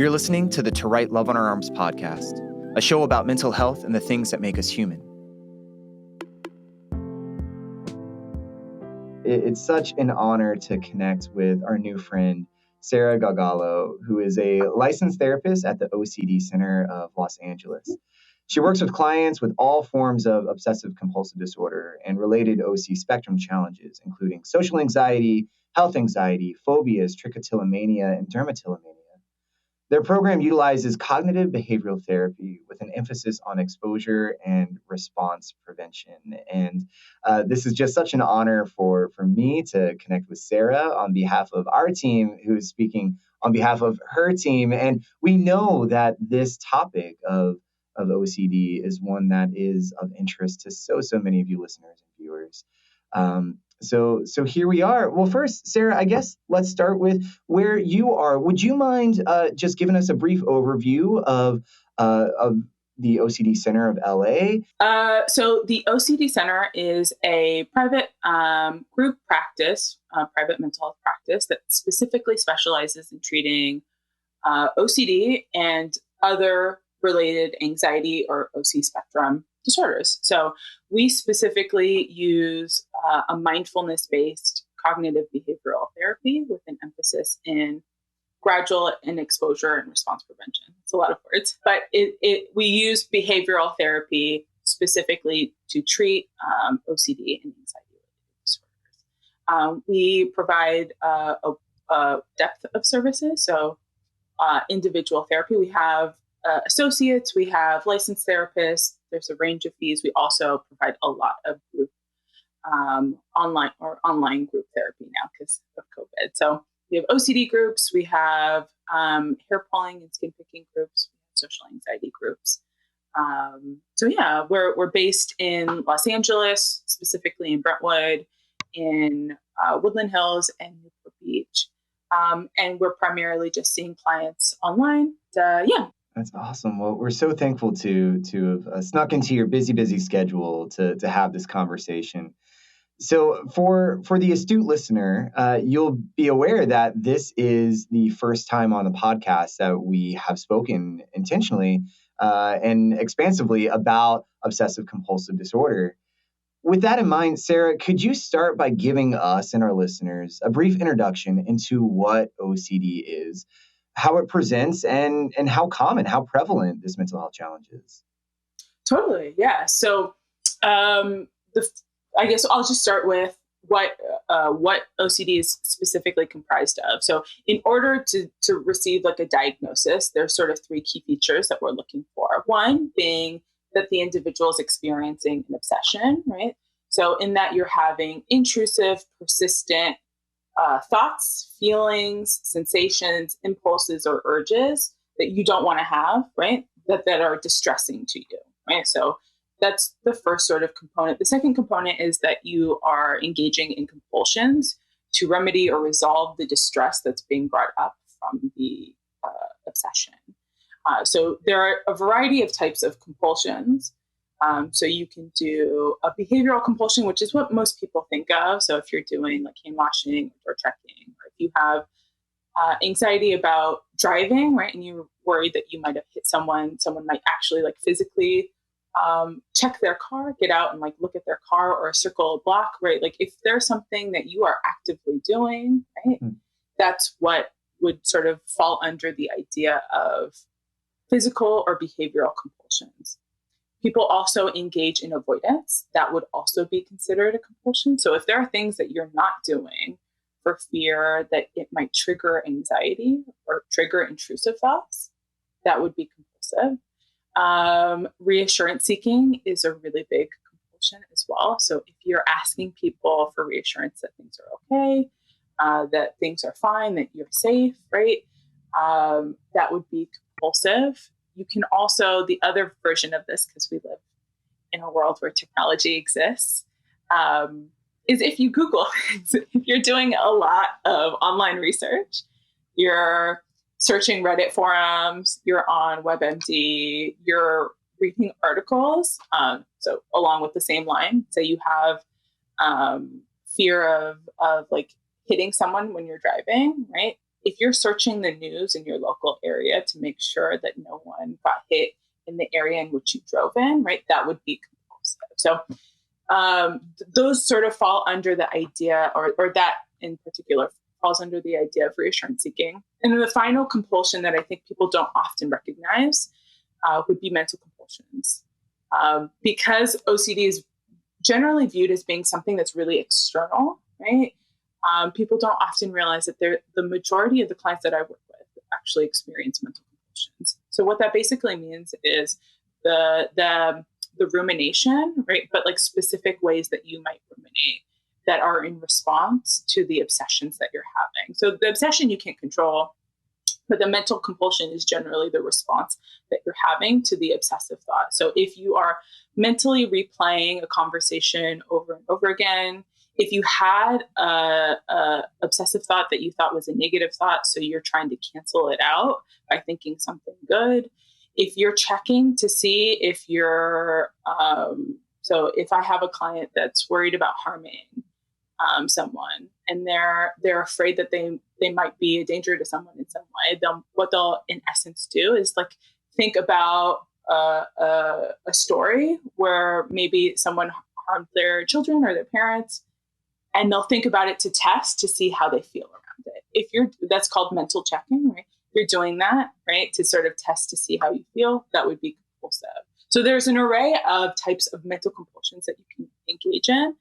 You're listening to the To Write Love on Our Arms podcast, a show about mental health and the things that make us human. It's such an honor to connect with our new friend, Sara Galgalo, who is a licensed therapist at the Ocd Center of Los Angeles. She works with clients with all forms of obsessive-compulsive disorder and related OC spectrum challenges, including social anxiety, health anxiety, phobias, trichotillomania, and dermatillomania. Their program utilizes cognitive behavioral therapy with an emphasis on exposure and response prevention. And this is just such an honor for me to connect with Sara on behalf of our team, who is speaking on behalf of her team. And we know that this topic of OCD is one that is of interest to so many of you listeners and viewers. So here we are. Well, first, Sara, I guess let's start with where you are. Would you mind just giving us a brief overview of the OCD Center of LA? So the OCD Center is a private group practice, private mental health practice that specifically specializes in treating OCD and other related anxiety or OC spectrum disorders. So we specifically use a mindfulness-based cognitive behavioral therapy with an emphasis in gradual and exposure and response prevention. It's a lot of words, but we use behavioral therapy specifically to treat OCD and anxiety-related disorders. We provide a depth of services, so individual therapy. We have associates, we have licensed therapists. There's a range of fees. We also provide a lot of group online group therapy now because of COVID. So we have OCD groups, we have hair pulling and skin picking groups, we have social anxiety groups. We're based in Los Angeles, specifically in Brentwood, in Woodland Hills, and Newport Beach. And we're primarily just seeing clients online. That's awesome. Well, we're so thankful to have snuck into your busy schedule to have this conversation. So for the astute listener, you'll be aware that this is the first time on the podcast that we have spoken intentionally and expansively about obsessive-compulsive disorder. With that in mind, Sara, could you start by giving us and our listeners a brief introduction into what OCD is, how it presents, and how common, how prevalent this mental health challenge is? Totally, yeah. So I guess I'll just start with what OCD is specifically comprised of. So in order to receive like a diagnosis, there's sort of three key features that we're looking for. One being that the individual is experiencing an obsession, right? So in that you're having intrusive, persistent thoughts, feelings, sensations, impulses, or urges that you don't want to have, right? That are distressing to you, right? So that's the first sort of component. The second component is that you are engaging in compulsions to remedy or resolve the distress that's being brought up from the obsession. So there are a variety of types of compulsions. So you can do a behavioral compulsion, which is what most people think of. So if you're doing like hand washing or trekking, or if you have anxiety about driving, right, and you're worried that you might have hit someone might actually like physically check their car, get out and like look at their car or circle a block, right? Like if there's something that you are actively doing, right, that's what would sort of fall under the idea of physical or behavioral compulsions. People also engage in avoidance. That would also be considered a compulsion. So if there are things that you're not doing for fear that it might trigger anxiety or trigger intrusive thoughts, that would be compulsive. Reassurance seeking is a really big compulsion as well. So if you're asking people for reassurance that things are okay, that things are fine, that you're safe, right? That would be compulsive. You can also, the other version of this, because we live in a world where technology exists, is if you Google things, if you're doing a lot of online research, you're searching Reddit forums, you're on WebMD, you're reading articles. So along with the same line, say you have fear of like hitting someone when you're driving, right? if you're searching the news in your local area to make sure that no one got hit in the area in which you drove in, right, that would be compulsive. So those sort of fall under the idea, or that in particular falls under the idea of reassurance seeking. And then the final compulsion that I think people don't often recognize would be mental compulsions. Because OCD is generally viewed as being something that's really external, right? People don't often realize that the majority of the clients that I work with actually experience mental compulsions. So what that basically means is the rumination, right? But like specific ways that you might ruminate that are in response to the obsessions that you're having. So the obsession you can't control, but the mental compulsion is generally the response that you're having to the obsessive thought. So if you are mentally replaying a conversation over and over again, if you had a obsessive thought that you thought was a negative thought, so you're trying to cancel it out by thinking something good, if you're checking to see if you're, so if I have a client that's worried about harming someone and they're afraid that they might be a danger to someone in some way, what they'll in essence do is like think about a story where maybe someone harmed their children or their parents, and they'll think about it to test to see how they feel around it. That's called mental checking, right? You're doing that, right, to sort of test to see how you feel. That would be compulsive. So there's an array of types of mental compulsions that you can engage in.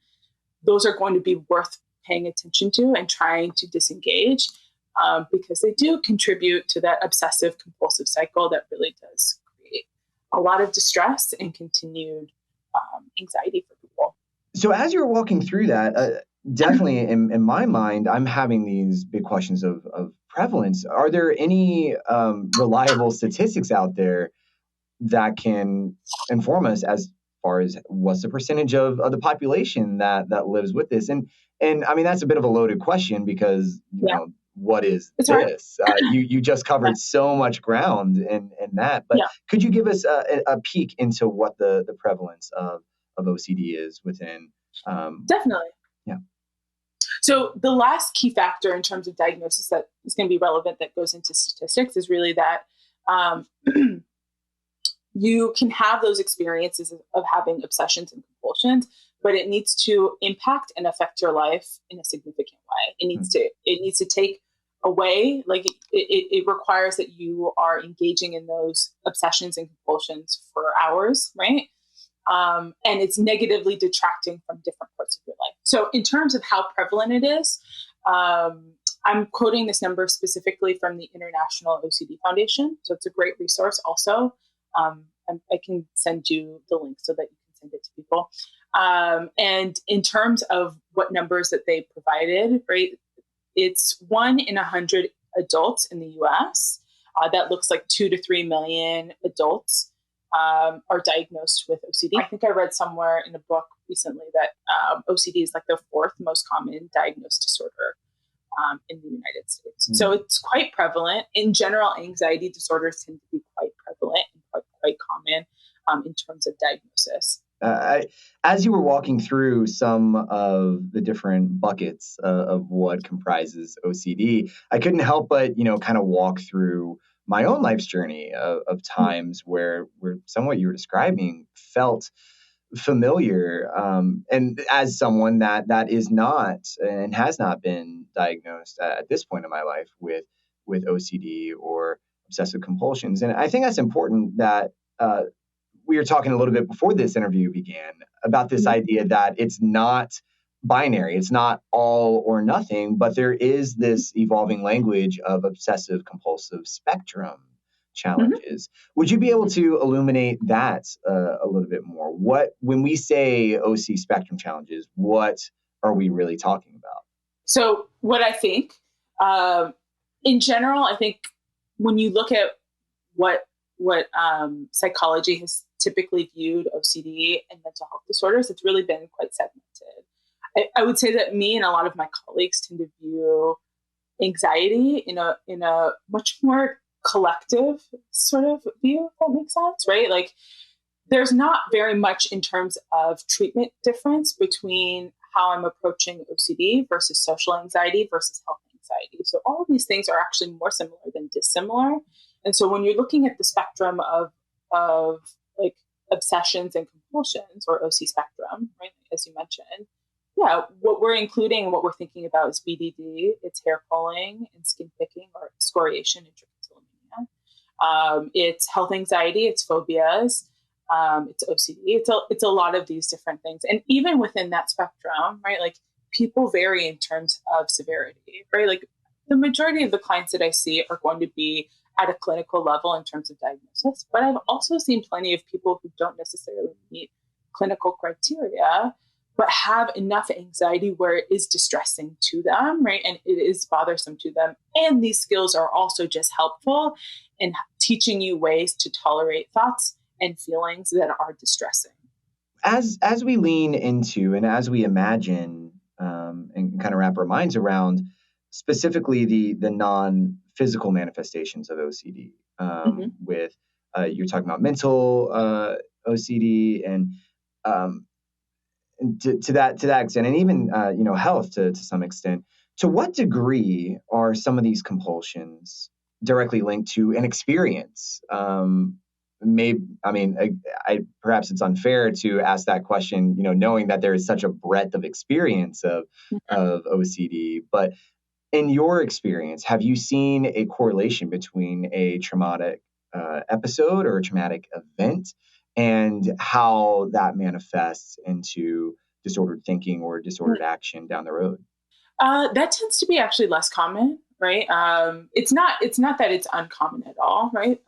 Those are going to be worth paying attention to and trying to disengage because they do contribute to that obsessive compulsive cycle that really does create a lot of distress and continued anxiety for people. So as you're walking through that, definitely in my mind, I'm having these big questions of prevalence. Are there any reliable statistics out there that can inform us as far as what's the percentage of the population that lives with this? And I mean, that's a bit of a loaded question because, you know, what is this? You just covered so much ground in that, but could you give us a peek into what the prevalence of OCD is within? Definitely. Yeah. So the last key factor in terms of diagnosis that is going to be relevant that goes into statistics is really that you can have those experiences of having obsessions and compulsions, but it needs to impact and affect your life in a significant way. It needs to take away, like it requires that you are engaging in those obsessions and compulsions for hours, right? And it's negatively detracting from different parts of your life. So in terms of how prevalent it is, I'm quoting this number specifically from the International OCD Foundation. So it's a great resource also. I can send you the link so that you can send it to people. And in terms of what numbers that they provided, right, it's 1 in 100 adults in the US. That looks like 2 to 3 million adults are diagnosed with OCD. I think I read somewhere in a book recently that OCD is like the 4th most common diagnosed disorder in the United States. Mm. So it's quite prevalent. In general, anxiety disorders tend to be quite prevalent and quite common in terms of diagnosis. As you were walking through some of the different buckets of what comprises OCD, I couldn't help but, kind of walk through my own life's journey of times where somewhat you were describing felt familiar. And as someone that is not and has not been diagnosed at this point in my life with OCD or obsessive compulsions. And I think that's important that we were talking a little bit before this interview began about this idea that it's not binary. It's not all or nothing, but there is this evolving language of obsessive compulsive spectrum challenges. Mm-hmm. Would you be able to illuminate that a little bit more? When we say OC spectrum challenges, what are we really talking about? So what I think, in general, I think when you look at what psychology has typically viewed OCD and mental health disorders, it's really been quite segmented. I would say that me and a lot of my colleagues tend to view anxiety in a much more collective sort of view, if that makes sense, right? Like there's not very much in terms of treatment difference between how I'm approaching OCD versus social anxiety versus health anxiety. So all of these things are actually more similar than dissimilar. And so when you're looking at the spectrum of like obsessions and compulsions, or OC spectrum, right, as you mentioned, yeah, what we're including, what we're thinking about is BDD, it's hair pulling and skin picking, or scoriation and trichotillomania. It's health anxiety, it's phobias, it's OCD. It's a lot of these different things. And even within that spectrum, right, like people vary in terms of severity, right? Like the majority of the clients that I see are going to be at a clinical level in terms of diagnosis, but I've also seen plenty of people who don't necessarily meet clinical criteria, but have enough anxiety where it is distressing to them, right? And it is bothersome to them. And these skills are also just helpful in teaching you ways to tolerate thoughts and feelings that are distressing. As we lean into and as we imagine and kind of wrap our minds around specifically the non-physical manifestations of OCD, with you're talking about mental OCD and to that extent, and even health to some extent. To what degree are some of these compulsions directly linked to an experience? Perhaps it's unfair to ask that question, knowing that there is such a breadth of experience of OCD. But in your experience, have you seen a correlation between a traumatic episode or a traumatic event and how that manifests into disordered thinking or disordered action down the road? That tends to be actually less common, right? It's not that it's uncommon at all, right?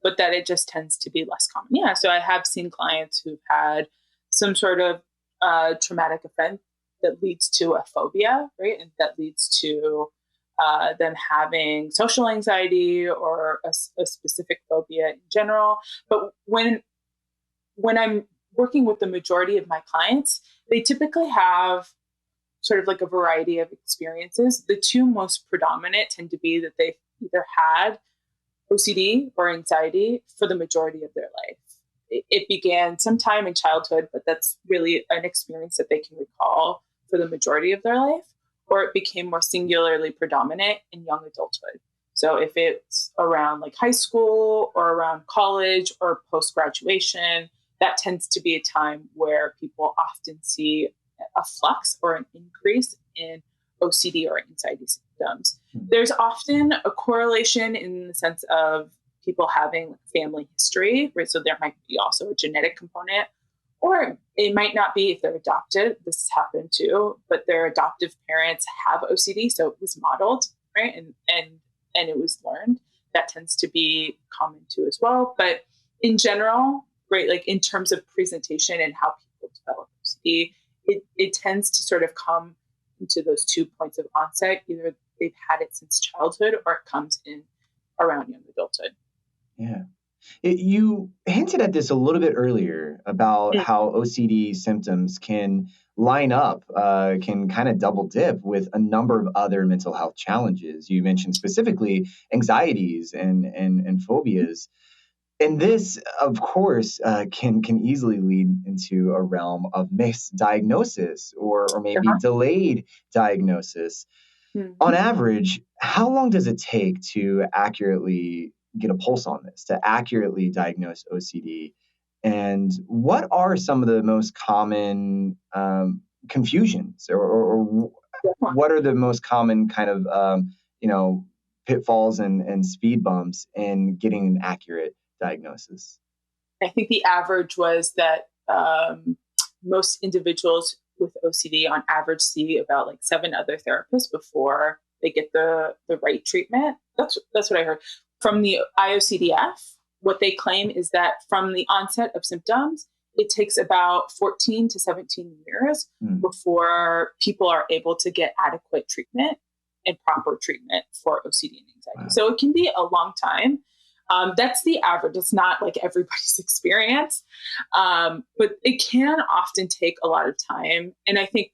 But that it just tends to be less common. Yeah. So I have seen clients who've had some sort of traumatic event that leads to a phobia, right? And that leads to them having social anxiety or a specific phobia in general. But when I'm working with the majority of my clients, they typically have sort of like a variety of experiences. The two most predominant tend to be that they've either had OCD or anxiety for the majority of their life. It began sometime in childhood, but that's really an experience that they can recall for the majority of their life, or it became more singularly predominant in young adulthood. So if it's around like high school or around college or post-graduation, that tends to be a time where people often see a flux or an increase in OCD or anxiety symptoms. There's often a correlation in the sense of people having family history, right? So there might be also a genetic component, or it might not be if they're adopted. This has happened too, but their adoptive parents have OCD, so it was modeled, right? And it was learned. That tends to be common too as well. But in general, right, like in terms of presentation and how people develop OCD, it tends to sort of come into those 2 points of onset. Either they've had it since childhood or it comes in around young adulthood. Yeah. You hinted at this a little bit earlier about how OCD symptoms can line up, can kind of double dip with a number of other mental health challenges. You mentioned specifically anxieties and phobias. And this, of course, can easily lead into a realm of misdiagnosis or maybe delayed diagnosis. On average, how long does it take to accurately get a pulse on this, to accurately diagnose OCD? And what are some of the most common confusions or what are the most common kind of, pitfalls and speed bumps in getting an accurate diagnosis? I think the average was that most individuals with OCD on average see about like 7 other therapists before they get the right treatment. That's what I heard. From the IOCDF, what they claim is that from the onset of symptoms, it takes about 14 to 17 years before people are able to get adequate treatment and proper treatment for OCD and anxiety. Wow. So it can be a long time. That's the average. It's not like everybody's experience, but it can often take a lot of time. And I think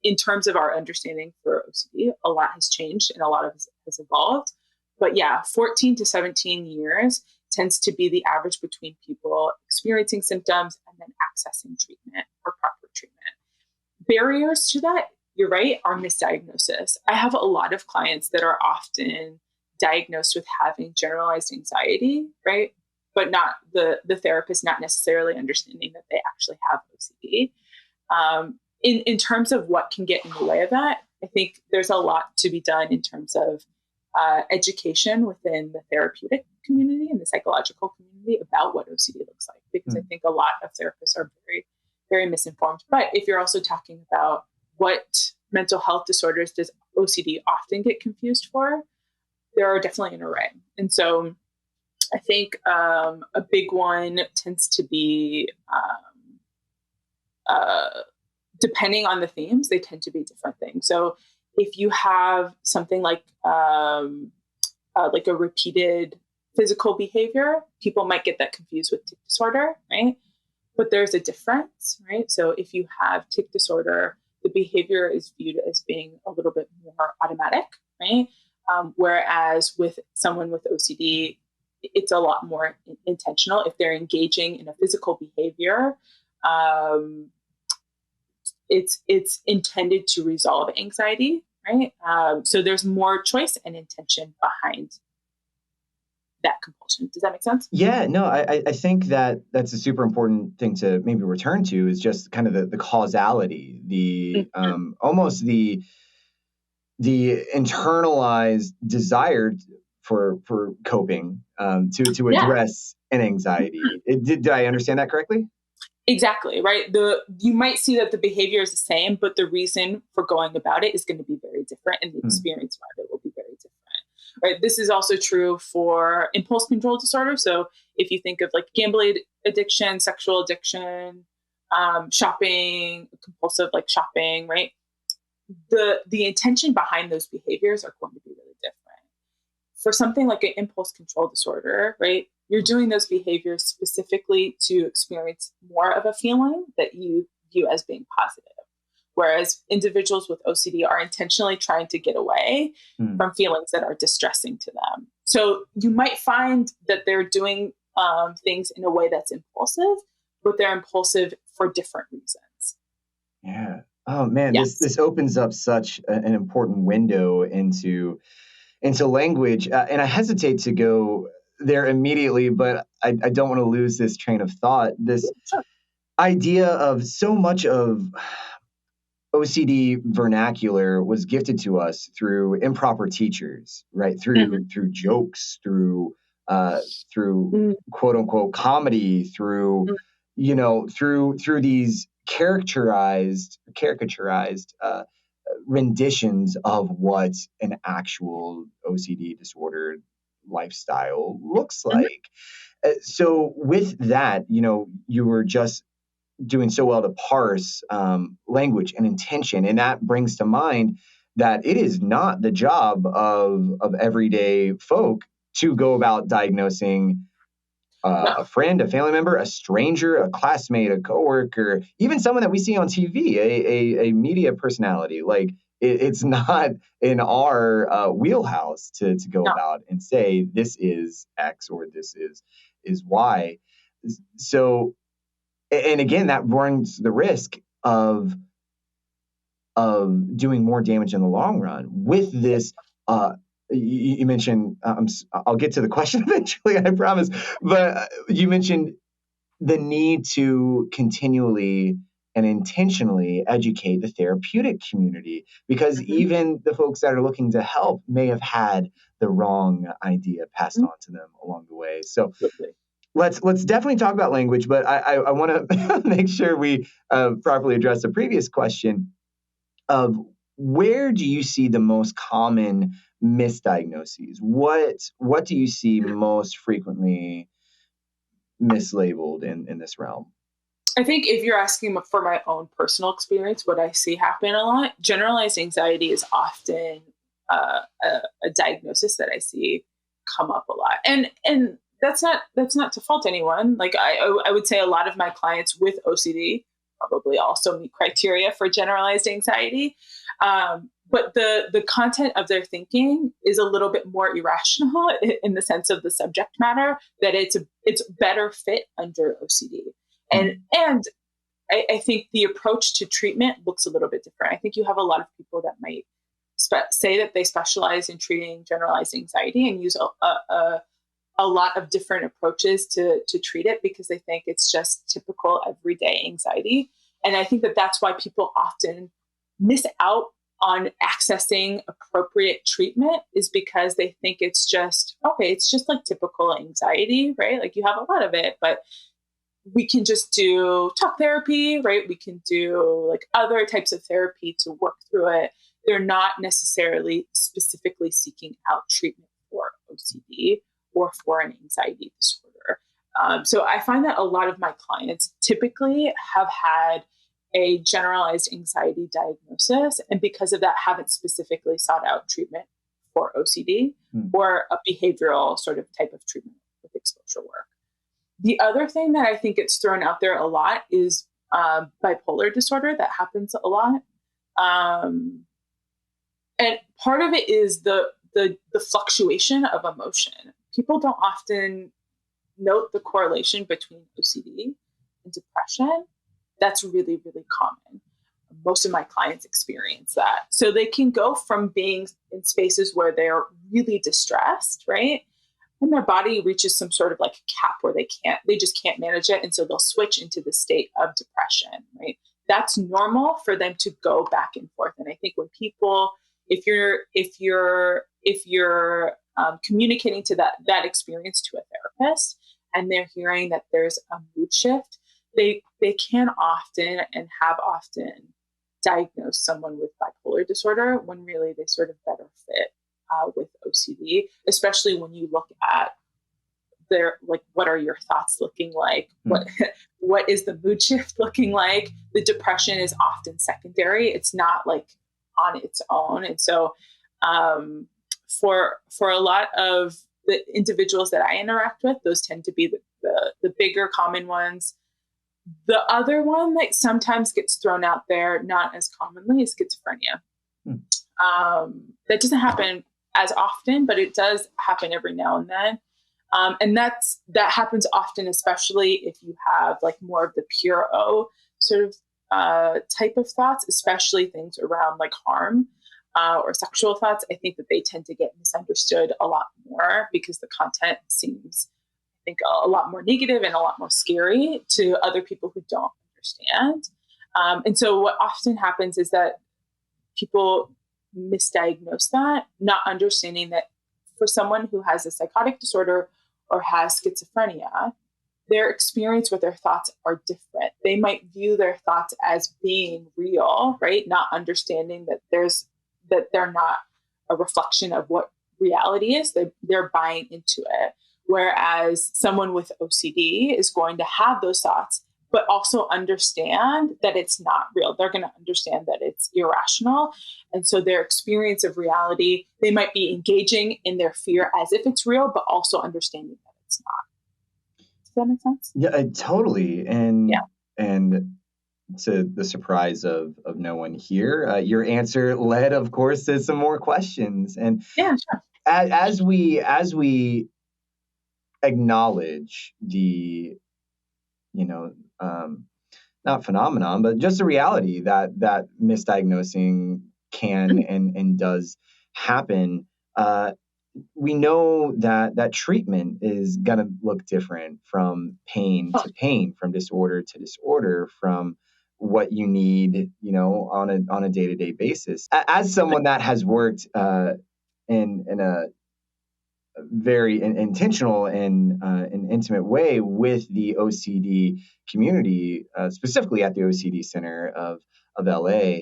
in terms of our understanding for OCD, a lot has changed and a lot of it has evolved. But yeah, 14 to 17 years tends to be the average between people experiencing symptoms and then accessing treatment or proper treatment. Barriers to that you're right, are misdiagnosis. I have a lot of clients that are often diagnosed with having generalized anxiety, right? But not the therapist not necessarily understanding that they actually have OCD. In terms of what can get in the way of that, I think there's a lot to be done in terms of education within the therapeutic community and the psychological community about what OCD looks like, because I think a lot of therapists are very, very misinformed. But if you're also talking about what mental health disorders does OCD often get confused for, there are definitely an array. And so I think a big one tends to be, depending on the themes, they tend to be different things. So if you have something like a repeated physical behavior, people might get that confused with tic disorder, right? But there's a difference, right? So if you have tic disorder, the behavior is viewed as being a little bit more automatic, right? Whereas with someone with OCD, it's a lot more intentional. If they're engaging in a physical behavior, it's intended to resolve anxiety, right? So there's more choice and intention behind that compulsion. Does that make sense? Yeah, no, I think that that's a super important thing to maybe return to, is just kind of the causality, the almost the internalized desire for coping, to address an anxiety. Did I understand that correctly? Exactly, right? You might see that the behavior is the same, but the reason for going about it is going to be very different, and the experience around it will be very different. Right? This is also true for impulse control disorder. So if you think of like gambling addiction, sexual addiction, shopping, compulsive like shopping, right? The intention behind those behaviors are going to be really different. For something like an impulse control disorder, right? You're doing those behaviors specifically to experience more of a feeling that you view as being positive. Whereas individuals with OCD are intentionally trying to get away from feelings that are distressing to them. So you might find that they're doing things in a way that's impulsive, but they're impulsive for different reasons. Yeah. Oh man, Yes. this opens up such an important window into language, and I hesitate to go there immediately, but I don't want to lose this train of thought. This idea of so much of OCD vernacular was gifted to us through improper teachers, right? Through jokes, through quote unquote comedy, through through these caricaturized renditions of what an actual OCD disordered lifestyle looks like. So with that, you were just doing so well to parse language and intention. And that brings to mind that it is not the job of everyday folk to go about diagnosing a friend, a family member, a stranger, a classmate, a coworker, even someone that we see on TV, a media personality. Like it's not in our wheelhouse to go about and say this is X or this is Y. So, and again, that runs the risk of doing more damage in the long run. With this, you mentioned, I'll get to the question eventually, I promise. But you mentioned the need to continually and intentionally educate the therapeutic community, because even the folks that are looking to help may have had the wrong idea passed on to them along the way. So. Let's definitely talk about language, but I want to make sure we properly address the previous question of where do you see the most common misdiagnoses? What do you see most frequently mislabeled in this realm? I think if you're asking for my own personal experience, what I see happen a lot, generalized anxiety is often a diagnosis that I see come up a lot. And that's not to fault anyone. Like I would say a lot of my clients with OCD probably also meet criteria for generalized anxiety. But the content of their thinking is a little bit more irrational in the sense of the subject matter, that it's better fit under OCD. And I think the approach to treatment looks a little bit different. I think you have a lot of people that might say that they specialize in treating generalized anxiety and use a lot of different approaches to treat it because they think it's just typical everyday anxiety. And I think that that's why people often miss out on accessing appropriate treatment, is because they think it's just, okay, it's just like typical anxiety, right? Like you have a lot of it, but we can just do talk therapy, right? We can do like other types of therapy to work through it. They're not necessarily specifically seeking out treatment for OCD or for an anxiety disorder. So I find that a lot of my clients typically have had a generalized anxiety diagnosis, and because of that, haven't specifically sought out treatment for OCD or a behavioral sort of type of treatment with exposure work. The other thing that I think gets thrown out there a lot is bipolar disorder. That happens a lot. And part of it is the fluctuation of emotion. People don't often note the correlation between OCD and depression. That's really, really common. Most of my clients experience that. So they can go from being in spaces where they're really distressed, right? And their body reaches some sort of like cap where they just can't manage it. And so they'll switch into the state of depression, right? That's normal for them to go back and forth. And I think when people, if you're communicating to that experience to a therapist and they're hearing that there's a mood shift, they can often and have often diagnosed someone with bipolar disorder when really they sort of better fit with OCD, especially when you look at their, like, what are your thoughts looking like? What is the mood shift looking like? The depression is often secondary. It's not like on its own. And so for a lot of the individuals that I interact with, those tend to be the bigger common ones. The other one that sometimes gets thrown out there, not as commonly, is schizophrenia. That doesn't happen as often, but it does happen every now and then. And that happens often, especially if you have like more of the pure O sort of type of thoughts, especially things around like harm or sexual thoughts. I think that they tend to get misunderstood a lot more because the content seems, I think, a lot more negative and a lot more scary to other people who don't understand. And so what often happens is that people misdiagnose that, not understanding that for someone who has a psychotic disorder or has schizophrenia, their experience with their thoughts are different. They might view their thoughts as being real, right? Not understanding that they're not a reflection of what reality is. They're buying into it. Whereas someone with OCD is going to have those thoughts, but also understand that it's not real. They're going to understand that it's irrational. And so their experience of reality, they might be engaging in their fear as if it's real, but also understanding that it's not. Does that make sense? Yeah, totally. And to the surprise of no one here, your answer led, of course, to some more questions. And yeah, sure. As we acknowledge the, not phenomenon, but just the reality that misdiagnosing can and does happen, we know that treatment is going to look different from pain to pain, from disorder to disorder, from what you need, on a day-to-day basis. As someone that has worked in a very intentional and an intimate way with the OCD community, specifically at the Ocd Center of LA,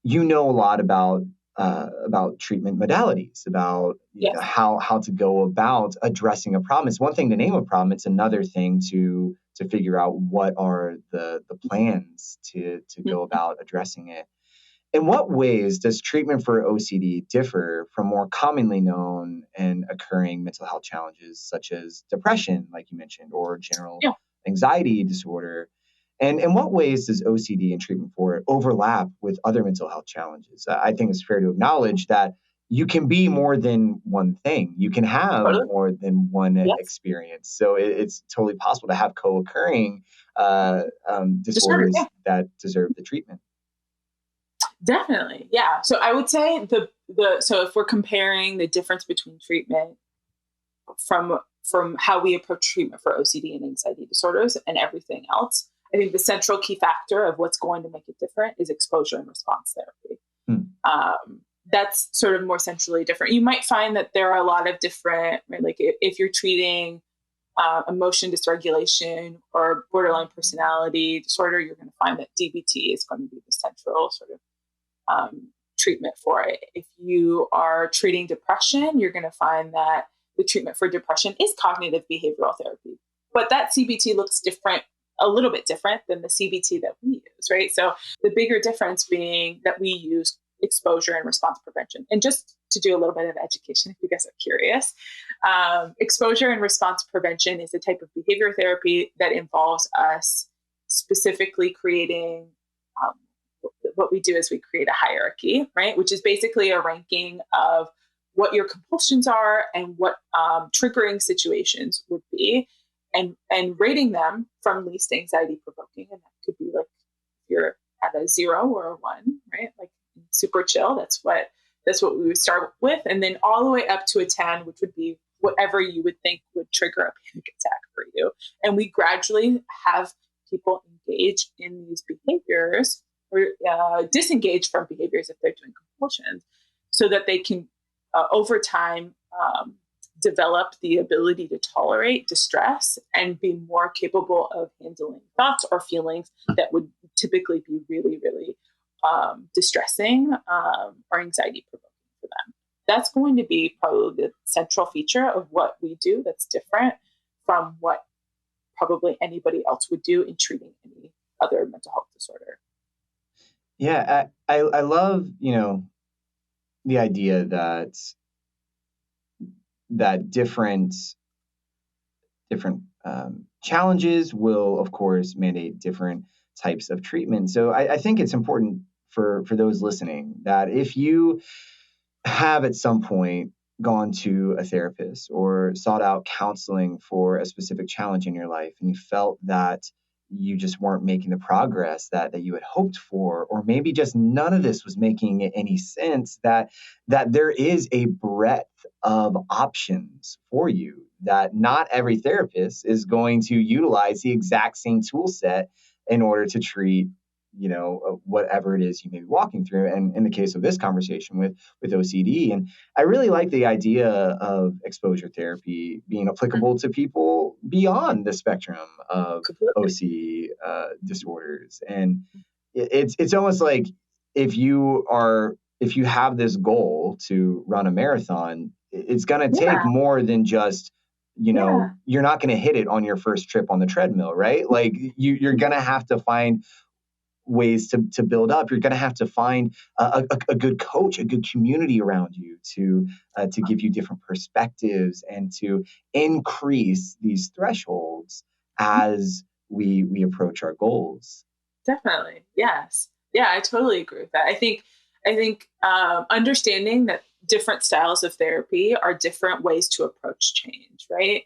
you know a lot about treatment modalities, about how to go about addressing a problem. It's one thing to name a problem; it's another thing to figure out what are the plans to go about addressing it. In what ways does treatment for OCD differ from more commonly known and occurring mental health challenges such as depression, like you mentioned, or general anxiety disorder? And in what ways does OCD and treatment for it overlap with other mental health challenges? I think it's fair to acknowledge that you can be more than one thing. You can have more than one experience. So it's totally possible to have co-occurring Disorder, disorders yeah. that deserve the treatment. Definitely. Yeah. So I would say so if we're comparing the difference between treatment from how we approach treatment for OCD and anxiety disorders and everything else, I think the central key factor of what's going to make it different is exposure and response therapy. That's sort of more centrally different. You might find that there are a lot of different, right, like if you're treating emotion dysregulation or borderline personality disorder, you're going to find that DBT is going to be the central sort of treatment for it. If you are treating depression, you're going to find that the treatment for depression is cognitive behavioral therapy. But that CBT looks different, a little bit different than the CBT that we use, right? So the bigger difference being that we use exposure and response prevention. And just to do a little bit of education, if you guys are curious, exposure and response prevention is a type of behavior therapy that involves us specifically creating what we do is we create a hierarchy, right? Which is basically a ranking of what your compulsions are and what triggering situations would be, and rating them from least anxiety provoking. And that could be like if you're at a 0 or a 1, right? Like super chill. That's what we would start with, and then all the way up to a 10, which would be whatever you would think would trigger a panic attack for you. And we gradually have people engage in these behaviors or disengage from behaviors if they're doing compulsions, so that they can over time develop the ability to tolerate distress and be more capable of handling thoughts or feelings that would typically be really, really distressing or anxiety provoking for them. That's going to be probably the central feature of what we do that's different from what probably anybody else would do in treating any other mental health disorder. Yeah, I love, the idea that different challenges will, of course, mandate different types of treatment. So I think it's important for those listening that if you have at some point gone to a therapist or sought out counseling for a specific challenge in your life and you felt that you just weren't making the progress that you had hoped for, or maybe just none of this was making any sense, that there is a breadth of options for you, that not every therapist is going to utilize the exact same tool set in order to treat whatever it is you may be walking through. And in the case of this conversation with OCD, and I really like the idea of exposure therapy being applicable to people beyond the spectrum of OCD disorders. And it's almost like if you have this goal to run a marathon, it's going to take more than just you're not going to hit it on your first trip on the treadmill, right? Like you're going to have to find ways to build up. You're going to have to find a good coach, a good community around you to give you different perspectives and to increase these thresholds as we approach our goals. Definitely. Yes. Yeah, I totally agree with that. I think understanding that different styles of therapy are different ways to approach change, right?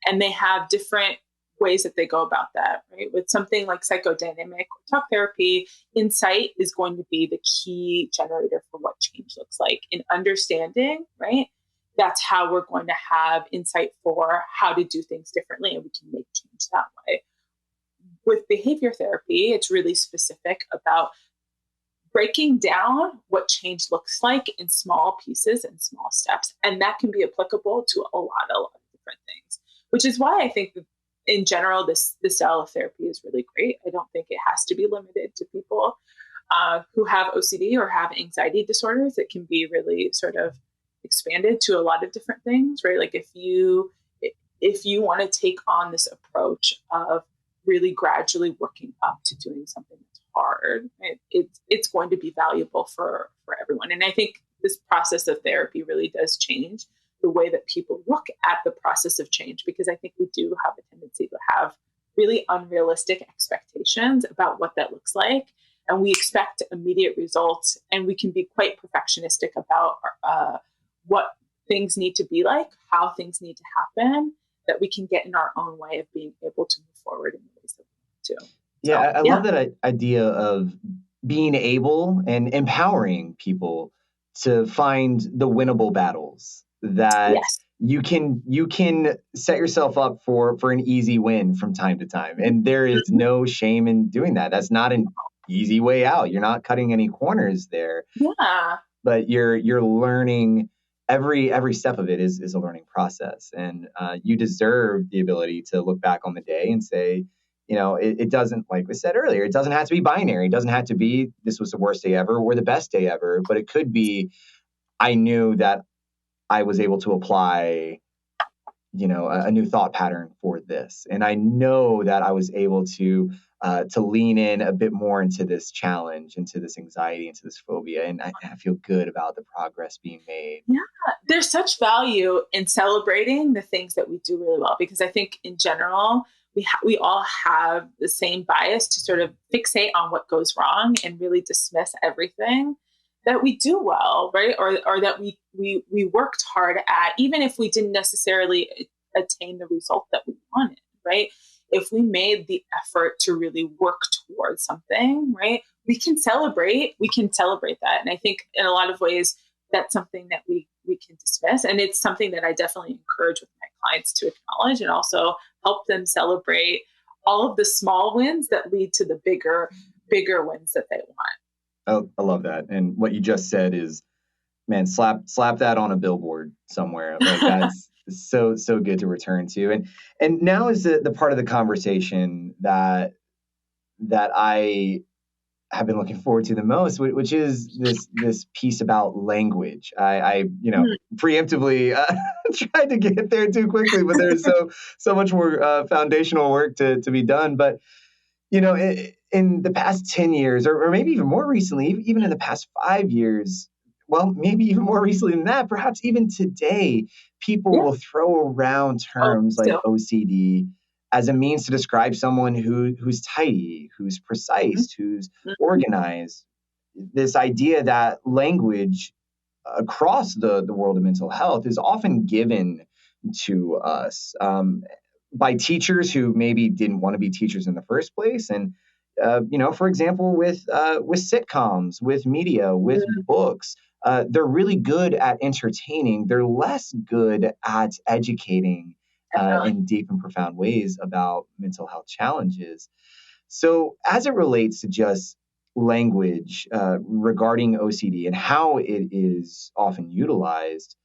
And they have different ways that they go about that, right? With something like psychodynamic or talk therapy, insight is going to be the key generator for what change looks like. In understanding, right? That's how we're going to have insight for how to do things differently, and we can make change that way. With behavior therapy, it's really specific about breaking down what change looks like in small pieces and small steps. And that can be applicable to a lot of different things, which is why I think that in general, this style of therapy is really great. I don't think it has to be limited to people who have OCD or have anxiety disorders. It can be really sort of expanded to a lot of different things, right? Like if you want to take on this approach of really gradually working up to doing something that's hard, right? It's going to be valuable for everyone. And I think this process of therapy really does change the way that people look at the process of change, because I think we do have a tendency to have really unrealistic expectations about what that looks like. And we expect immediate results, and we can be quite perfectionistic about what things need to be like, how things need to happen, that we can get in our own way of being able to move forward in the ways too. Yeah, So I love that idea of being able and empowering people to find the winnable battles that yes. you can set yourself up for an easy win from time to time. And there is no shame in doing that. That's not an easy way out. You're not cutting any corners there, Yeah. but you're learning. Every step of it is a learning process, and you deserve the ability to look back on the day and say, it doesn't, like we said earlier, it doesn't have to be binary. It doesn't have to be this was the worst day ever or the best day ever, but it could be I knew that I was able to apply, a new thought pattern for this, and I know that I was able to lean in a bit more into this challenge, into this anxiety, into this phobia, and I feel good about the progress being made. Yeah. There's such value in celebrating the things that we do really well, because I think in general, we all have the same bias to sort of fixate on what goes wrong and really dismiss everything that we do well, right? Or that we worked hard at, even if we didn't necessarily attain the result that we wanted, right? If we made the effort to really work towards something, right? We can celebrate that. And I think in a lot of ways, that's something that we can dismiss. And it's something that I definitely encourage with my clients to acknowledge, and also help them celebrate all of the small wins that lead to the bigger wins that they want. I love that. And what you just said is, man, slap that on a billboard somewhere. Like, that's so good to return to. And now is the part of the conversation that I have been looking forward to the most, which is this piece about language. I preemptively tried to get there too quickly, but there's so much more foundational work to be done. But in the past 10 years, or maybe even more recently, even in the past 5 years, well, maybe even more recently than that, perhaps even today, people will throw around terms like OCD as a means to describe someone who's tidy, who's precise, who's organized. This idea that language across the world of mental health is often given to us by teachers who maybe didn't want to be teachers in the first place. And, for example, with sitcoms, with media, with books, they're really good at entertaining. They're less good at educating in deep and profound ways about mental health challenges. So as it relates to just language regarding OCD and how it is often utilized,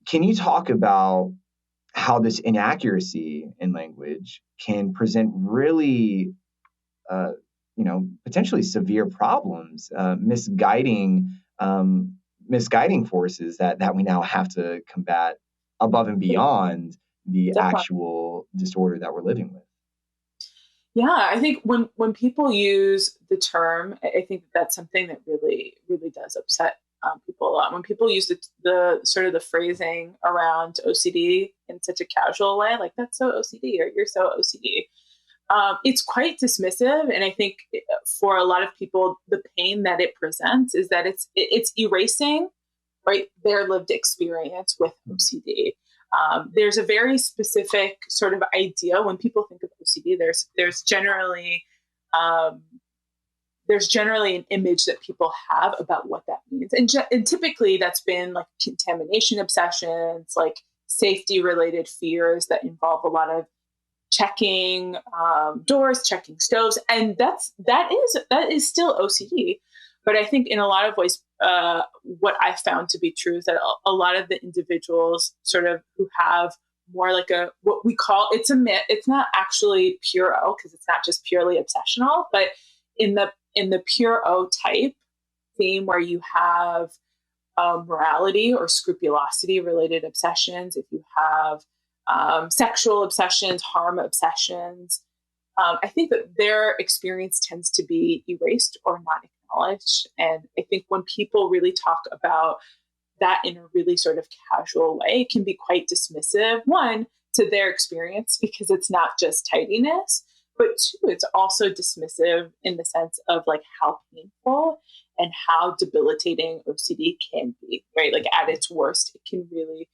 can you talk about how this inaccuracy in language can present really, potentially severe problems, misguiding forces that we now have to combat above and beyond the actual disorder that we're living with? Yeah, I think when people use the term, I think that's something that really does upset people a lot. When people use the sort of the phrasing around OCD in such a casual way, like "that's so OCD" or "you're so OCD," it's quite dismissive. And I think for a lot of people, the pain that it presents is that it's erasing, right, their lived experience with OCD. There's a very specific sort of idea when people think of OCD. There's generally an image that people have about what that means, and typically that's been like contamination obsessions, like safety related fears that involve a lot of checking doors, checking stoves, and that is still OCD. But I think in a lot of ways, what I found to be true is that a lot of the individuals sort of who have more like what we call, it's a myth. It's not actually pure O, because it's not just purely obsessional, but in the pure O type theme, where you have morality or scrupulosity related obsessions, if you have sexual obsessions, harm obsessions, I think that their experience tends to be erased or not acknowledged. And I think when people really talk about that in a really sort of casual way, it can be quite dismissive, one, to their experience, because it's not just tidiness, but two, it's also dismissive in the sense of like how painful and how debilitating OCD can be, right? Like at its worst, it can really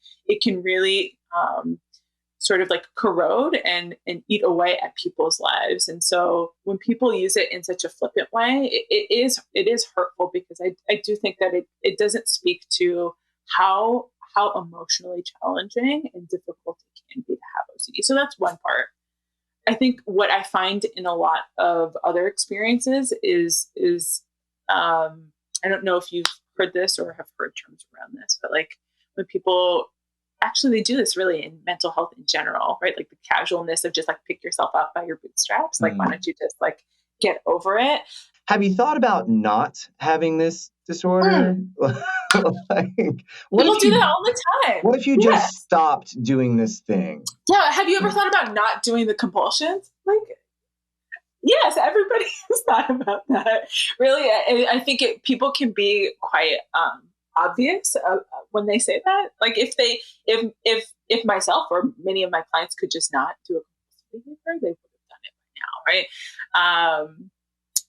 sort of like corrode and eat away at people's lives. And so when people use it in such a flippant way, it is hurtful, because I do think that it doesn't speak to how emotionally challenging and difficult it can be to have OCD. So that's one part. I think what I find in a lot of other experiences is I don't know if you've heard this or have heard terms around this, but like when people actually, they do this really in mental health in general, right? Like the casualness of just like pick yourself up by your bootstraps. Like, why don't you just like get over it? Have you thought about not having this disorder? Like, people do that all the time. What if you just stopped doing this thing? Yeah. Have you ever thought about not doing the compulsions? Like, yes, everybody has thought about that. Really, I think people can be quite obvious when they say that. Like if myself or many of my clients could just not do a compulsive behavior, they would have done it by now, right?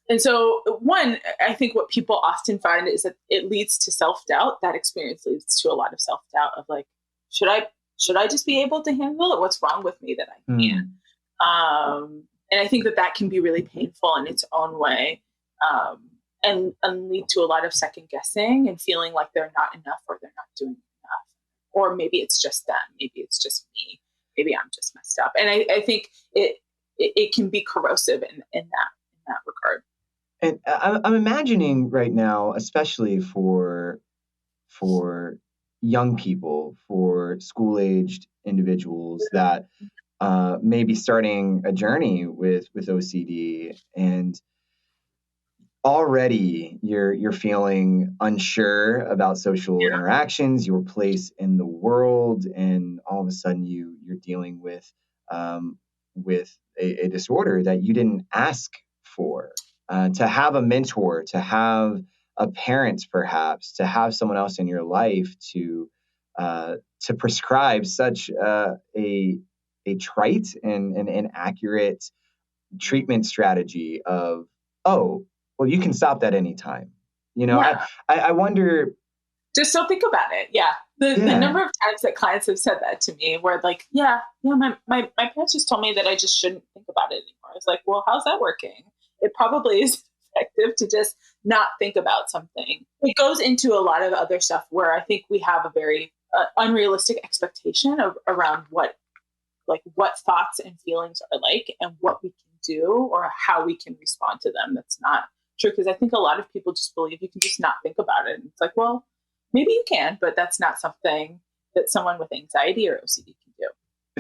And so one, I think what people often find is that it leads to self-doubt. That experience leads to a lot of self-doubt of like, should I just be able to handle it? What's wrong with me that I can't? And I think that can be really painful in its own way. And lead to a lot of second guessing and feeling like they're not enough or they're not doing enough. Or maybe it's just them. Maybe it's just me. Maybe I'm just messed up. And I think it can be corrosive in that regard. And I'm imagining right now, especially for young people, for school-aged individuals that may be starting a journey with OCD, and already you're feeling unsure about social interactions, your place in the world, and all of a sudden you're dealing with a disorder that you didn't ask for. To have a mentor, to have a parent, perhaps, to have someone else in your life to prescribe such a trite and inaccurate treatment strategy of, oh, well, you can stop that anytime. You know, I wonder. Just don't think about it. Yeah. The number of times that clients have said that to me, where like, my parents just told me that I just shouldn't think about it anymore. I was like, well, how's that working? It probably is effective to just not think about something. It goes into a lot of other stuff where I think we have a very unrealistic expectation around what thoughts and feelings are like and what we can do or how we can respond to them. That's not true, because I think a lot of people just believe you can just not think about it. And it's like, well, maybe you can, but that's not something that someone with anxiety or OCD can do.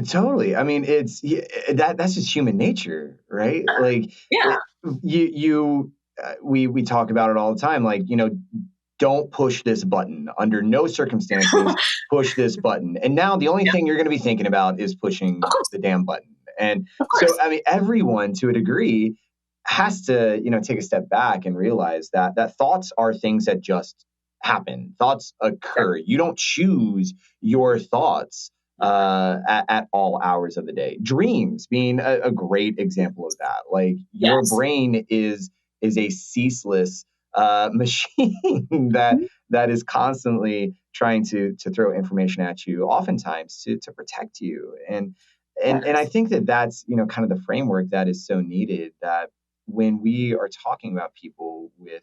Totally. I mean, that's just human nature, right? We talk about it all the time. Like, don't push this button. Under no circumstances, push this button. And now the only thing you're going to be thinking about is pushing the damn button. And so, I mean, everyone to a degree has to, take a step back and realize that thoughts are things that just happen. Thoughts occur. You don't choose your thoughts at all hours of the day. Dreams being a great example of that. Like your brain is a ceaseless machine that is constantly trying to throw information at you, oftentimes to protect you. And I think that's kind of the framework that is so needed, that when we are talking about people with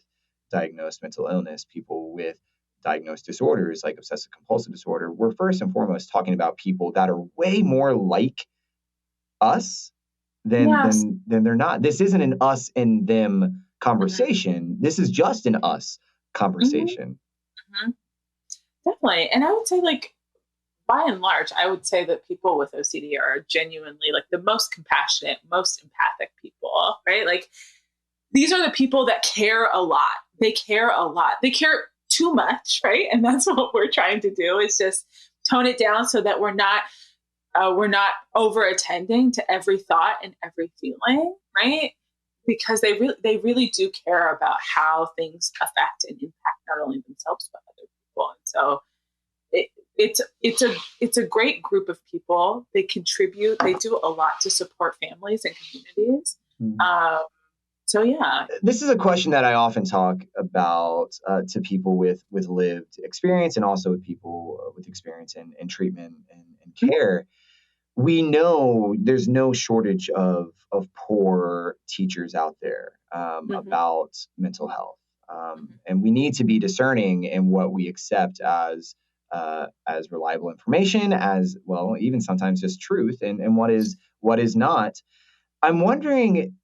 diagnosed mental illness, people with diagnosed disorders like obsessive-compulsive disorder, we're first and foremost talking about people that are way more like us than they're not. This isn't an us and them conversation. This is just an us conversation. Definitely. And I would say, like, by and large, I would say that people with OCD are genuinely like the most compassionate, most empathic people, right? Like, these are the people that care a lot. They care a lot. They care too much, right? And that's what we're trying to do, is just tone it down so that we're not over attending to every thought and every feeling, right? Because they really do care about how things affect and impact not only themselves but other people. And so it's a great group of people. They contribute. They do a lot to support families and communities. So yeah, this is a question that I often talk about to people with lived experience, and also with people with experience in treatment and care. we know there's no shortage of poor teachers out there about mental health. And we need to be discerning in what we accept as reliable information, as well, even sometimes just truth, and what is not. I'm wondering,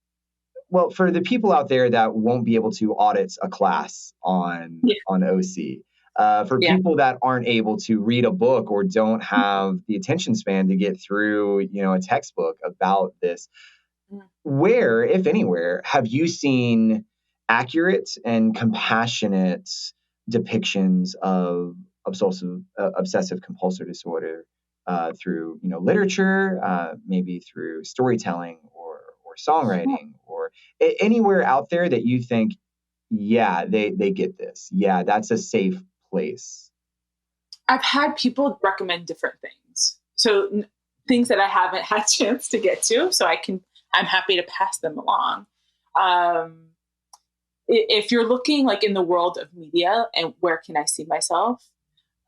well, for the people out there that won't be able to audit a class on OC, for people that aren't able to read a book or don't have the attention span to get through, a textbook about this, where, if anywhere, have you seen accurate and compassionate depictions of obsessive compulsive disorder through literature, maybe through storytelling or songwriting, or anywhere out there that you think, yeah, they get this. Yeah, that's a safe place. I've had people recommend different things. So things that I haven't had a chance to get to, so I'm happy to pass them along. If you're looking like in the world of media and where can I see myself,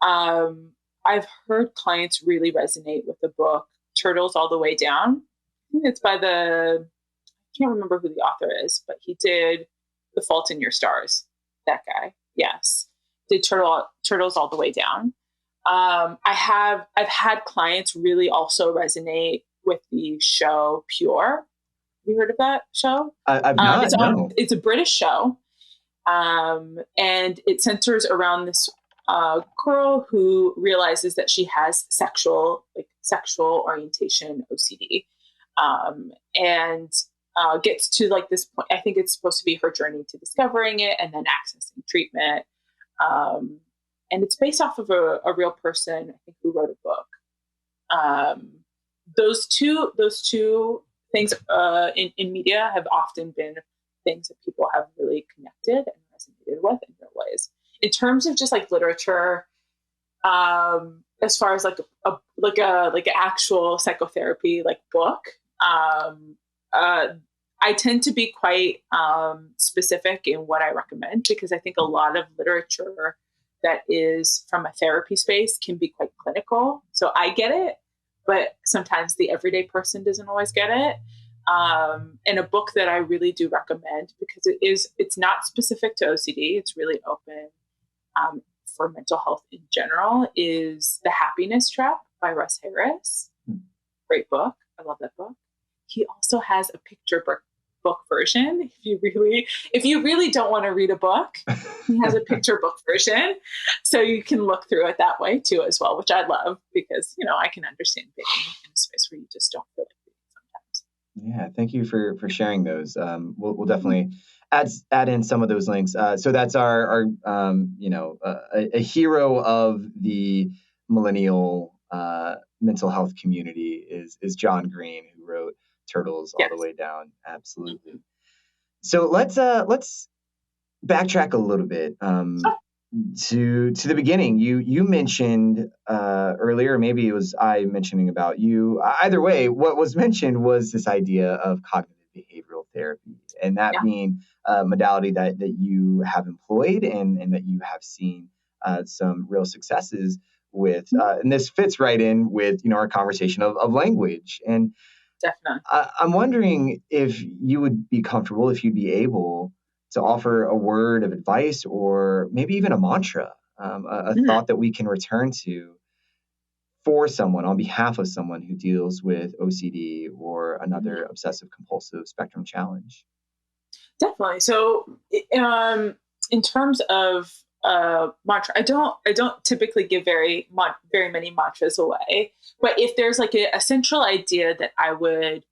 I've heard clients really resonate with the book Turtles All the Way Down. I think it's by I can't remember who the author is, but he did The Fault in Your Stars. That guy, yes, did Turtles All the Way Down. I've had clients really also resonate with the show Pure. Have you heard of that show? I've not. No. It's a British show, and it centers around this girl who realizes that she has sexual orientation OCD, and gets to like this point. I think it's supposed to be her journey to discovering it and then accessing treatment. And it's based off of a real person, I think, who wrote a book. Those two things in media have often been things that people have really connected and resonated with in their ways. In terms of just like literature, as far as like an actual psychotherapy like book, I tend to be quite specific in what I recommend, because I think a lot of literature that is from a therapy space can be quite clinical. So I get it, but sometimes the everyday person doesn't always get it. And a book that I really do recommend, because it's not specific to OCD, it's really open for mental health in general, is The Happiness Trap by Russ Harris. Great book. I love that book. He also has a picture book version. If you really don't want to read a book, he has a picture book version, so you can look through it that way too as well, which I love, because I can understand being in a space where you just don't feel like reading sometimes. Yeah, thank you for sharing those. We'll definitely add in some of those links. So that's our a hero of the millennial mental health community is John Green, who wrote Turtles All the Way Down. Absolutely. So let's backtrack a little bit to the beginning. You mentioned earlier, maybe it was I mentioning about you. Either way, what was mentioned was this idea of cognitive behavioral therapy, and that being a modality that you have employed and that you have seen some real successes with. And this fits right in with our conversation of language. And definitely, I'm wondering if you would be comfortable, if you'd be able to offer a word of advice or maybe even a mantra, a thought that we can return to for someone, on behalf of someone who deals with OCD or another obsessive compulsive spectrum challenge. Definitely. So in terms of mantra, I don't typically give very many mantras away, but if there's like a central idea that I would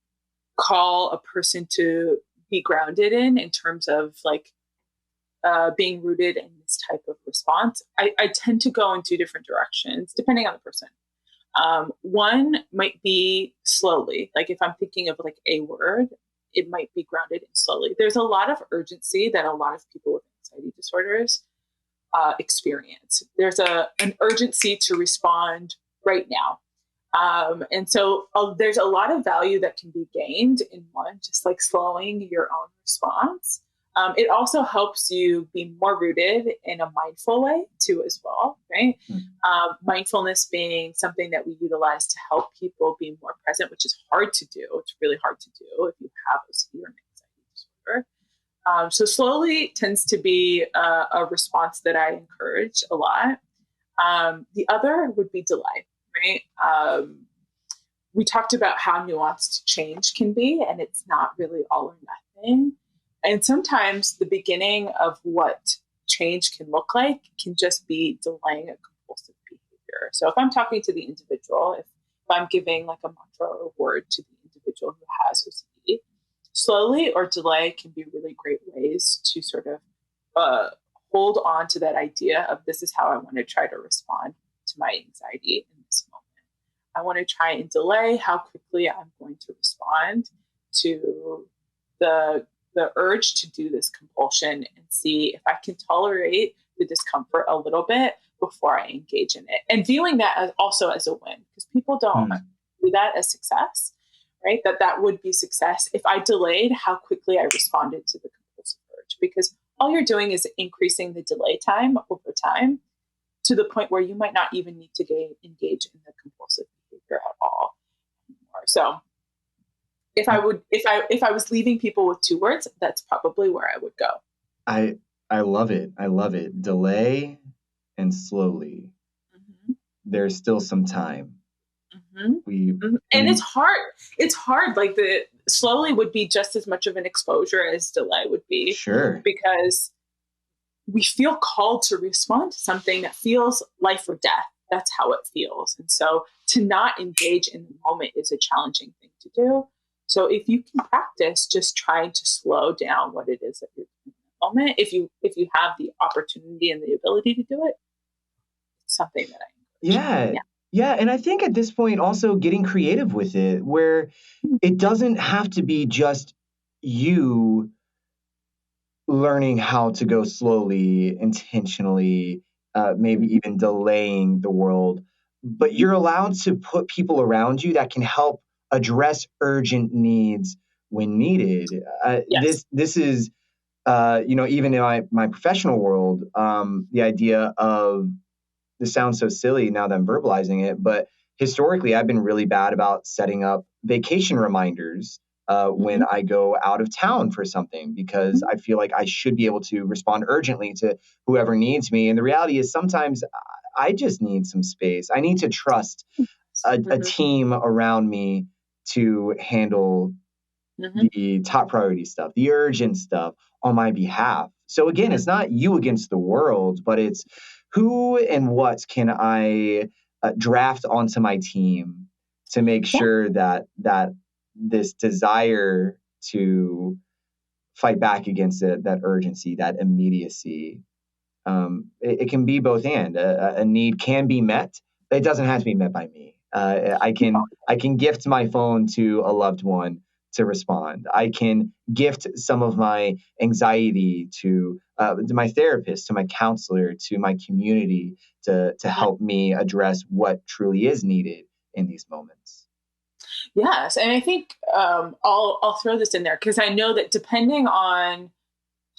call a person to be grounded in terms of like being rooted in this type of response, I tend to go in two different directions depending on the person. One might be slowly, like if I'm thinking of like a word, it might be grounded in slowly. There's a lot of urgency that a lot of people with anxiety disorders experience. There's an urgency to respond right now. And so there's a lot of value that can be gained in one, just like slowing your own response. It also helps you be more rooted in a mindful way too, as well, right? Mindfulness being something that we utilize to help people be more present, which is hard to do. It's really hard to do if you have OCD or an anxiety disorder. So slowly tends to be a response that I encourage a lot. The other would be delay, right? We talked about how nuanced change can be, and it's not really all or nothing. And sometimes the beginning of what change can look like can just be delaying a compulsive behavior. So if I'm talking to the individual, if I'm giving like a mantra or a word to the individual who has OCD, slowly or delay can be really great ways to sort of hold on to that idea of this is how I want to try to respond to my anxiety in this moment. I want to try and delay how quickly I'm going to respond to the urge to do this compulsion and see if I can tolerate the discomfort a little bit before I engage in it. And viewing that as also as a win, because people don't do that as success, right? That would be success if I delayed how quickly I responded to the compulsive urge, because all you're doing is increasing the delay time over time to the point where you might not even need to engage in the compulsive behavior at all anymore. So if I was leaving people with two words, that's probably where I would go. I love it. I love it. Delay and slowly. There's still some time. And it's hard. It's hard. Like the slowly would be just as much of an exposure as delay would be. Sure. Because we feel called to respond to something that feels life or death. That's how it feels. And so to not engage in the moment is a challenging thing to do. So if you can practice just trying to slow down what it is that you're doing in the moment, if you have the opportunity and the ability to do it, it's something that I encourage. Yeah. And I think at this point also getting creative with it, where it doesn't have to be just you learning how to go slowly, intentionally, maybe even delaying the world, but you're allowed to put people around you that can help address urgent needs when needed. This is, even in my professional world, the idea of, this sounds so silly now that I'm verbalizing it, but historically I've been really bad about setting up vacation reminders when I go out of town for something, because I feel like I should be able to respond urgently to whoever needs me. And the reality is sometimes I just need some space. I need to trust a team around me to handle the top priority stuff, the urgent stuff on my behalf. So again, it's not you against the world, but it's who and what can I draft onto my team to make sure that this desire to fight back against that urgency, that immediacy, it can be both and. A need can be met. It doesn't have to be met by me. I can gift my phone to a loved one to respond. I can gift some of my anxiety to my therapist, to my counselor, to my community to help me address what truly is needed in these moments. Yes, and I think I'll throw this in there because I know that depending on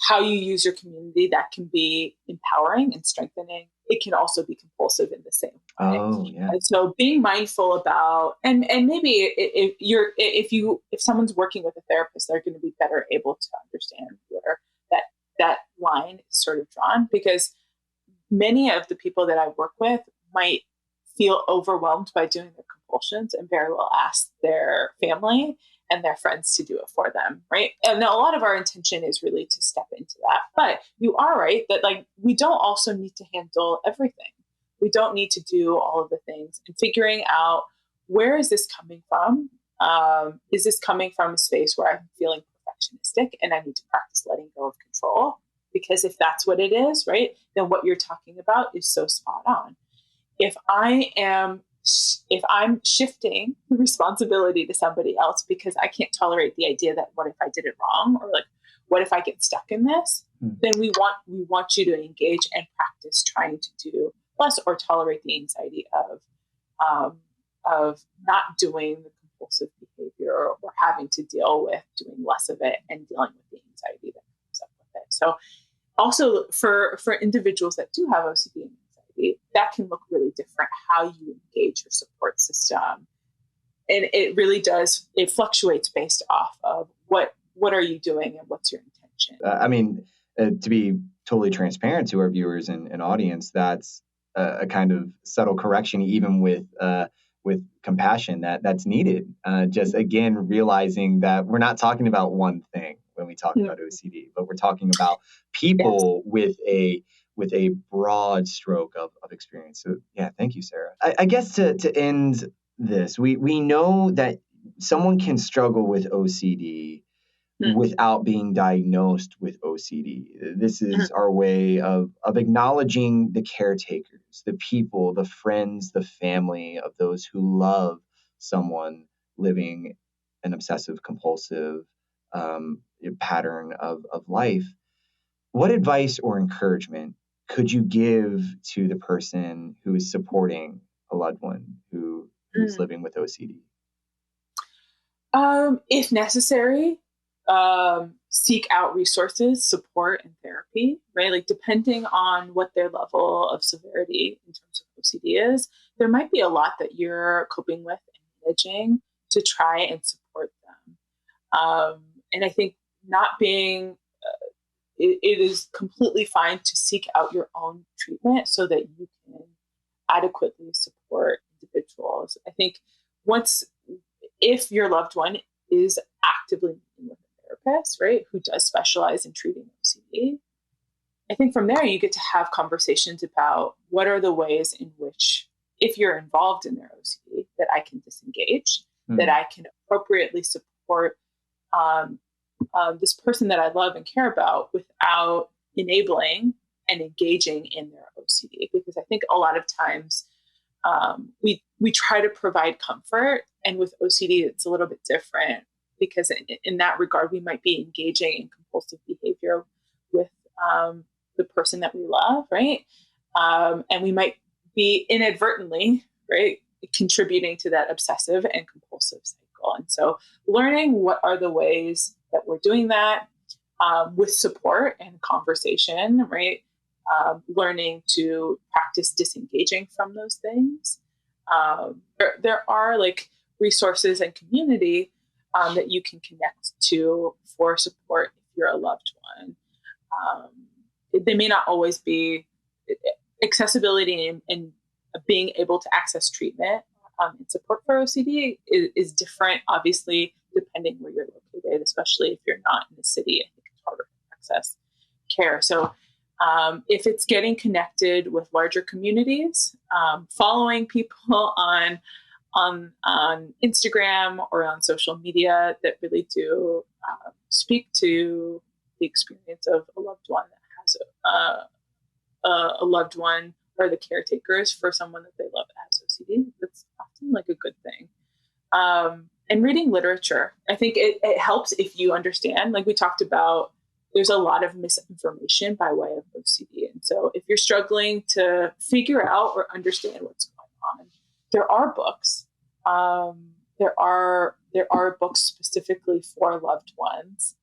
how you use your community, that can be empowering and strengthening. It can also be compulsive in the same way. Oh, yeah. And so being mindful about, and maybe if someone's working with a therapist, they're going to be better able to understand where that line is sort of drawn, because many of the people that I work with might feel overwhelmed by doing their compulsions and very well ask their family and their friends to do it for them, right? And now a lot of our intention is really to step into that. But you are right that we don't also need to handle everything. We don't need to do all of the things, and figuring out, where is this coming from? Is this coming from a space where I'm feeling perfectionistic and I need to practice letting go of control? Because if that's what it is, right, then what you're talking about is so spot on. If I'm shifting the responsibility to somebody else because I can't tolerate the idea that what if I did it wrong, or what if I get stuck in this, then we want you to engage and practice trying to do less or tolerate the anxiety of not doing the compulsive behavior or having to deal with doing less of it and dealing with the anxiety that comes up with it. So also for individuals that do have OCD and anxiety, that can look really different, how you engage your support system. And it really does, it fluctuates based off of what are you doing and what's your intention. To be totally transparent to our viewers and audience, that's a kind of subtle correction, even with compassion that's needed. Just again, realizing that we're not talking about one thing when we talk about OCD, but we're talking about people with a broad stroke of experience. So yeah, thank you, Sara. I guess to end this, we know that someone can struggle with OCD without being diagnosed with OCD. This is our way of acknowledging the caretakers, the people, the friends, the family of those who love someone living an obsessive-compulsive pattern of life. What advice or encouragement could you give to the person who is supporting a loved one who's living with OCD? If necessary, seek out resources, support, and therapy, right? Like depending on what their level of severity in terms of OCD is, there might be a lot that you're coping with and managing to try and support them. And I think not being, it is completely fine to seek out your own treatment so that you can adequately support individuals. I think if your loved one is actively meeting with a therapist, right, who does specialize in treating OCD, I think from there you get to have conversations about what are the ways in which, if you're involved in their OCD, that I can disengage, that I can appropriately support this person that I love and care about without enabling and engaging in their OCD. Because I think a lot of times we try to provide comfort, and with OCD it's a little bit different, because in that regard we might be engaging in compulsive behavior with the person that we love, right? And we might be inadvertently, right, contributing to that obsessive and compulsive cycle. And so learning what are the ways that we're doing that with support and conversation, right? Learning to practice disengaging from those things. There are like resources and community that you can connect to for support if you're a loved one. They may not always be accessibility and being able to access treatment and support for OCD is different, obviously, depending where you're located, especially if you're not in the city. I think it's harder to access care. So if it's getting connected with larger communities, following people on Instagram or on social media that really do speak to the experience of a loved one that has a loved one, or the caretakers for someone that they love that has OCD, that's often like a good thing. And reading literature, I think it helps if you understand, like we talked about, there's a lot of misinformation by way of OCD. And so if you're struggling to figure out or understand what's going on, there are books. There are books specifically for loved ones,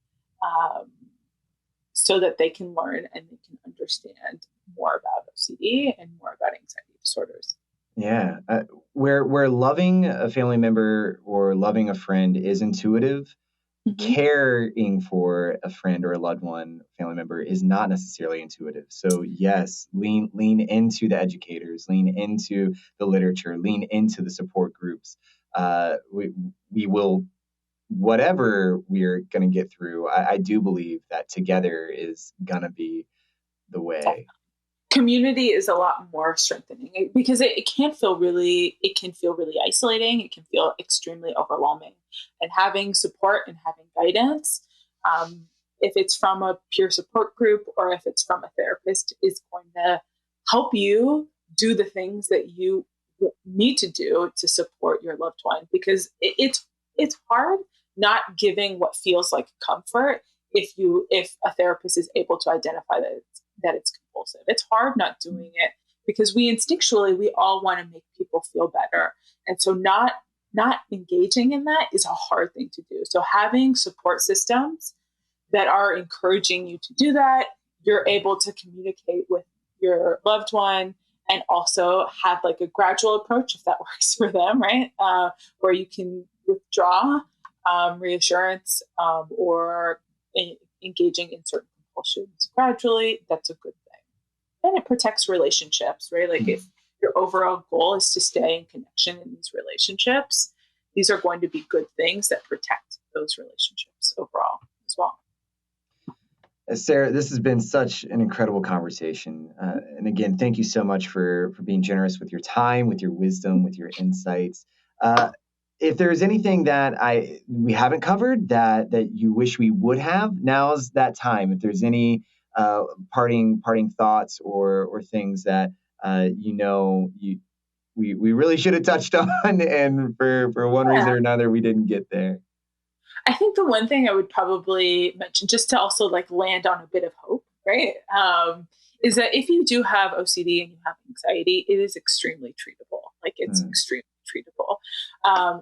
so that they can learn and they can understand more about OCD and more about anxiety disorders. Yeah. Where loving a family member or loving a friend is intuitive, caring for a friend or a loved one, family member, is not necessarily intuitive. So yes, lean into the educators, lean into the literature, lean into the support groups. We will, whatever we're going to get through, I do believe that together is going to be the way. Community is a lot more strengthening, because it can feel really isolating. It can feel extremely overwhelming, and having support and having guidance, if it's from a peer support group or if it's from a therapist, is going to help you do the things that you need to do to support your loved one, because it's hard not giving what feels like comfort if a therapist is able to identify that it's compulsive. It's hard not doing it, because we instinctually, we all want to make people feel better. And so not engaging in that is a hard thing to do. So having support systems that are encouraging you to do that. You're able to communicate with your loved one and also have like a gradual approach if that works for them, right? Where you can withdraw reassurance or engaging in certain compulsions gradually. That's a good thing. And it protects relationships, right? Like if your overall goal is to stay in connection in these relationships, these are going to be good things that protect those relationships overall as well. Sara, this has been such an incredible conversation. And again, thank you so much for being generous with your time, with your wisdom, with your insights. If there's anything that we haven't covered that you wish we would have, now's that time. If there's any parting thoughts or things that we really should have touched on, and for one reason or another we didn't get there. I think the one thing I would probably mention, just to also like land on a bit of hope, right, is that if you do have OCD and you have anxiety, it is extremely treatable. Like it's extremely treatable.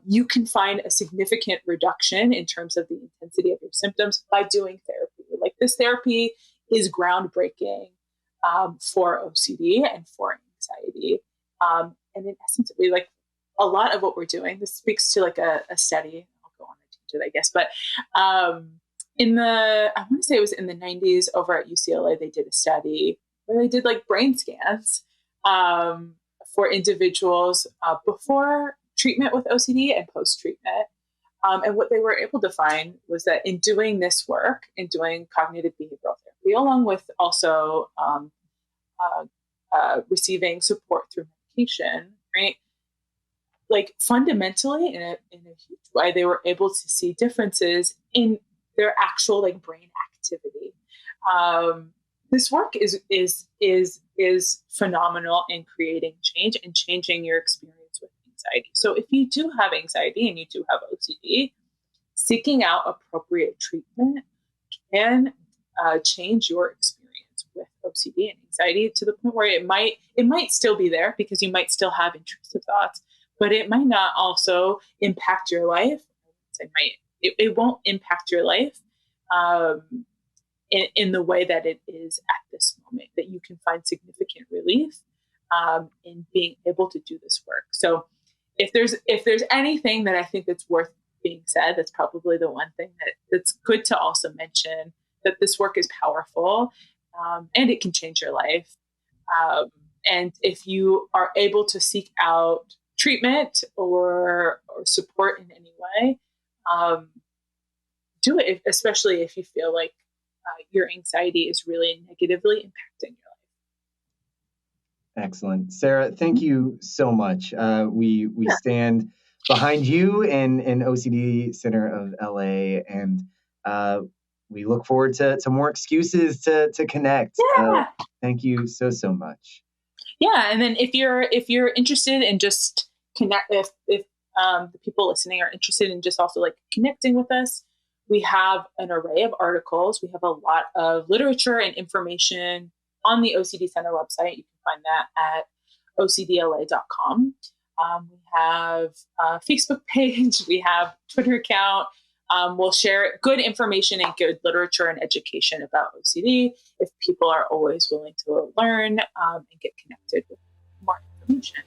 You can find a significant reduction in terms of the intensity of your symptoms by doing therapy. Like this therapy is groundbreaking for OCD and for anxiety. And in essence, we like a lot of what we're doing. This speaks to like a study. I guess, but I want to say it was in the 90s over at UCLA, they did a study where they did like brain scans for individuals before treatment with OCD and post-treatment. And what they were able to find was that in doing this work, in doing cognitive behavioral therapy, along with also receiving support through medication, right? Like fundamentally in a huge way, they were able to see differences in their actual like brain activity. This work is phenomenal in creating change and changing your experience with anxiety. So if you do have anxiety and you do have OCD, seeking out appropriate treatment can change your experience with OCD and anxiety to the point where it might still be there because you might still have intrusive thoughts, but it might not also impact your life. It won't impact your life in the way that it is at this moment, that you can find significant relief in being able to do this work. So if there's anything that I think that's worth being said, that's probably the one thing that's good to also mention, that this work is powerful and it can change your life. And if you are able to seek out treatment or support in any way, do it, especially if you feel like your anxiety is really negatively impacting your life. Excellent. Sara, thank you so much. We stand behind you and OCD Center of LA, and we look forward to more excuses to connect. Yeah. Thank you so much. Yeah, and then if you're interested in just connect, if the people listening are interested in just also like connecting with us, we have an array of articles. We have a lot of literature and information on the OCD Center website. You can find that at ocdla.com. We have a Facebook page. We have Twitter account. We'll share good information and good literature and education about OCD if people are always willing to learn and get connected with more information.